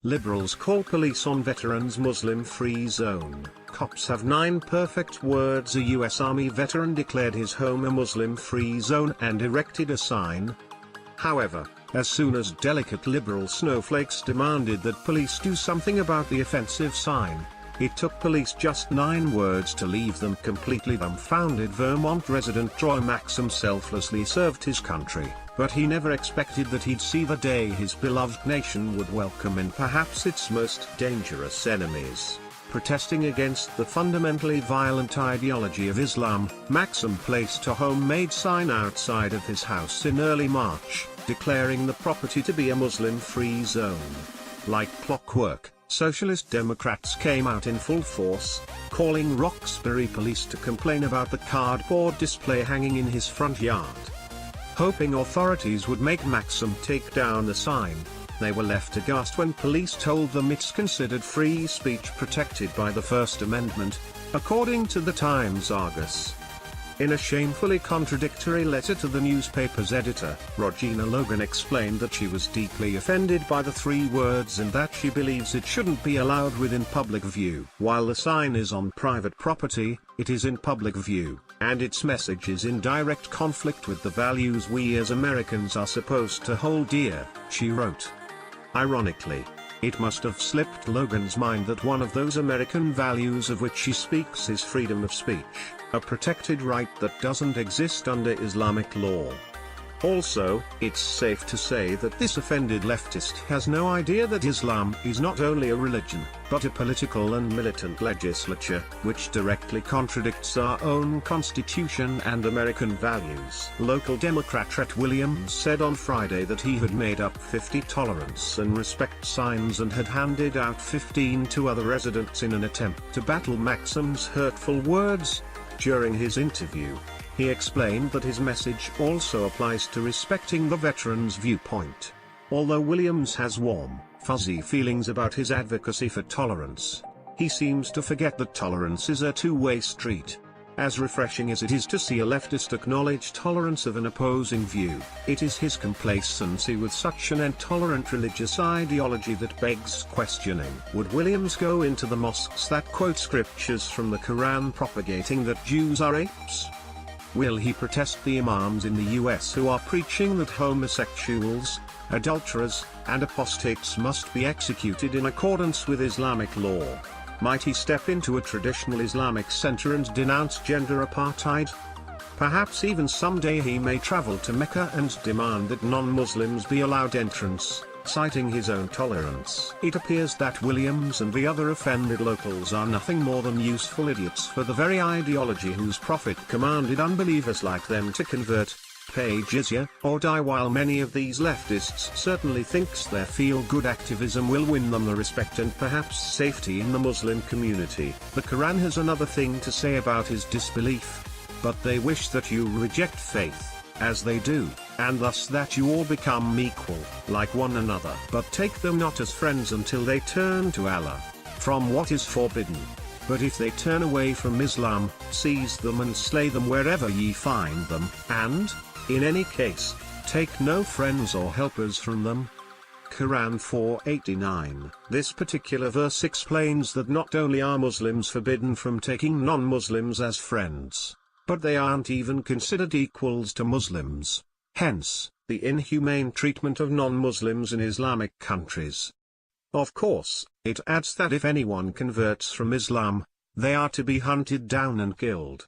Liberals call police on veterans Muslim-free zone. Cops have 9 perfect words. A US Army veteran declared his home a Muslim-free zone and erected a sign. However, as soon as delicate liberal snowflakes demanded that police do something about the offensive sign, it took police just 9 words to leave them completely dumbfounded. Vermont resident Troy Maxim selflessly served his country, but he never expected that he'd see the day his beloved nation would welcome in perhaps its most dangerous enemies. Protesting against the fundamentally violent ideology of Islam, Maxim placed a homemade sign outside of his house in early March, declaring the property to be a Muslim-free zone. Like clockwork, Socialist Democrats came out in full force, calling Roxbury police to complain about the cardboard display hanging in his front yard. Hoping authorities would make Maxim take down the sign, they were left aghast when police told them it's considered free speech protected by the First Amendment, according to the Times-Argus. In a shamefully contradictory letter to the newspaper's editor, Regina Logan explained that she was deeply offended by the 3 words and that she believes it shouldn't be allowed within public view. While the sign is on private property, it is in public view, and its message is in direct conflict with the values we as Americans are supposed to hold dear, she wrote. Ironically, it must have slipped Logan's mind that one of those American values of which she speaks is freedom of speech, a protected right that doesn't exist under Islamic law. Also, it's safe to say that this offended leftist has no idea that Islam is not only a religion, but a political and militant legislature, which directly contradicts our own Constitution and American values. Local Democrat Rhett Williams said on Friday that he had made up 50 tolerance and respect signs and had handed out 15 to other residents in an attempt to battle Maxim's hurtful words. During his interview, he explained that his message also applies to respecting the veterans' viewpoint. Although Williams has warm, fuzzy feelings about his advocacy for tolerance, he seems to forget that tolerance is a two-way street. As refreshing as it is to see a leftist acknowledge tolerance of an opposing view, it is his complacency with such an intolerant religious ideology that begs questioning. Would Williams go into the mosques that quote scriptures from the Quran propagating that Jews are apes? Will he protest the imams in the US who are preaching that homosexuals, adulterers, and apostates must be executed in accordance with Islamic law? Might he step into a traditional Islamic center and denounce gender apartheid? Perhaps even someday he may travel to Mecca and demand that non-Muslims be allowed entrance, citing his own tolerance. It appears that Williams and the other offended locals are nothing more than useful idiots for the very ideology whose prophet commanded unbelievers like them to convert, pay jizya, or die. While many of these leftists certainly thinks their feel-good activism will win them the respect and perhaps safety in the Muslim community, the Quran has another thing to say about his disbelief. But they wish that you reject faith, as they do, and thus that you all become equal, like one another. But take them not as friends until they turn to Allah, from what is forbidden. But if they turn away from Islam, seize them and slay them wherever ye find them, and, in any case, take no friends or helpers from them. Quran 4:89. This particular verse explains that not only are Muslims forbidden from taking non-Muslims as friends, but they aren't even considered equals to Muslims. Hence, the inhumane treatment of non-Muslims in Islamic countries. Of course, it adds that if anyone converts from Islam, they are to be hunted down and killed.